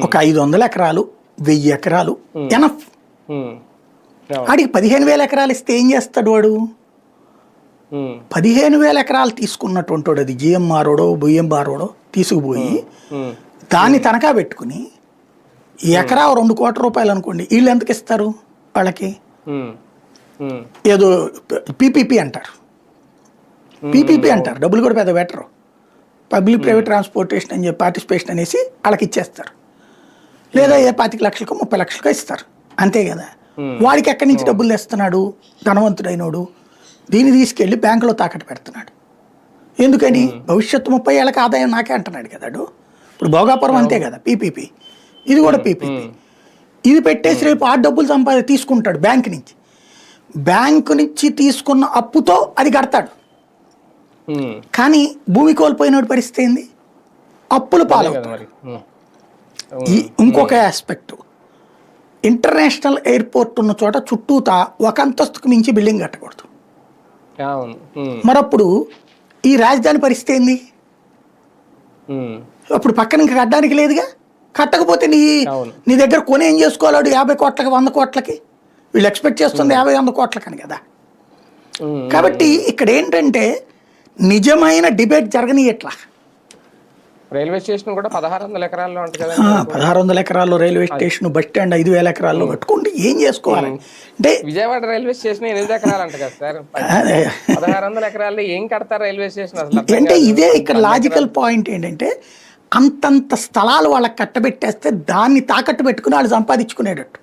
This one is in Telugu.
ఒక 500 ఎకరాలు 1000 ఎకరాలు ఎనఫ్. ఆడికి 15,000 ఎకరాలు ఇస్తే ఏం చేస్తాడు వాడు? 15,000 ఎకరాలు తీసుకున్నటువంటి వాడు, అది జిఎంఆర్ఓడో బిఎంఆర్ఓడో తీసుకుపోయి దాన్ని తనఖా పెట్టుకుని ఎకరా 2 కోట్ల రూపాయలు అనుకోండి, వీళ్ళు ఎంతకి ఇస్తారు వాళ్ళకి? ఏదో పీపీపీ అంటారు, పీపీపీ అంటారు, డబ్బులు కూడా పెద్ద బెటరు, పబ్లిక్ ప్రైవేట్ ట్రాన్స్పోర్టేషన్ అని చెప్పి పార్టిసిపేషన్ అనేసి వాళ్ళకి ఇచ్చేస్తారు, లేదా ఏ 25 లక్షలకో 30 లక్షలకో ఇస్తారు, అంతే కదా. వాడికి ఎక్కడి నుంచి డబ్బులు తెస్తున్నాడు? ధనవంతుడైనోడు దీన్ని తీసుకెళ్ళి బ్యాంకులో తాకట్టు పెడుతున్నాడు. ఎందుకని? భవిష్యత్తు 30 ఏళ్ళకి ఆదాయం నాకే అంటున్నాడు కదా. ఇప్పుడు భోగాపురం అంతే కదా, పీపీపీ, ఇది కూడా పీపీపీ. ఇది పెట్టేసి రేపు ఆ డబ్బులు తీసుకుంటాడు బ్యాంక్ నుంచి, బ్యాంకు నుంచి తీసుకున్న అప్పుతో అది కడతాడు. కానీ భూమి కోల్పోయినోడి పరిస్థితి ఏంది? అప్పులు పాలవుతాడు. ఇంకొక ఆస్పెక్ట్, ఇంటర్నేషనల్ ఎయిర్పోర్ట్ ఉన్న చోట చుట్టూతా ఒక అంతస్తుకు మించి బిల్డింగ్ కట్టకూడదు. మరప్పుడు ఈ రాజధాని పరిస్థితి ఏంది? అప్పుడు పక్కన ఇంకా కట్టడానికి లేదుగా. కట్టకపోతే నీ దగ్గర కొని ఏం చేసుకోవాలాడు? 50 కోట్లకి 100 కోట్లకి, వీళ్ళు ఎక్స్పెక్ట్ చేస్తుంది 50-100 కోట్లకని కదా. కాబట్టి ఇక్కడ ఏంటంటే నిజమైన డిబేట్ జరగని ఎట్లా. రైల్వే స్టేషన్ కూడా 1600 ఎకరాల్లో ఉంటుంది కదా. 1600 ఎకరాల్లో రైల్వే స్టేషన్, బస్ స్టాండ్ 5,000 ఎకరాల్లో కట్టుకుంటే ఏం చేసుకోవాలి అంటే? విజయవాడ రైల్వే స్టేషన్ 8 ఎకరాలు అంట కదా సార్. 1600 ఎకరాల్లో ఏం కడతారు రైల్వే స్టేషన్ అసలు? అంటే ఇదే ఇక్కడ లాజికల్ పాయింట్ ఏంటంటే, అంతంత స్థలాలు వాళ్ళకి కట్టబెట్టేస్తే దాన్ని తాకట్టు పెట్టుకుని వాళ్ళు సంపాదించుకునేటట్టు.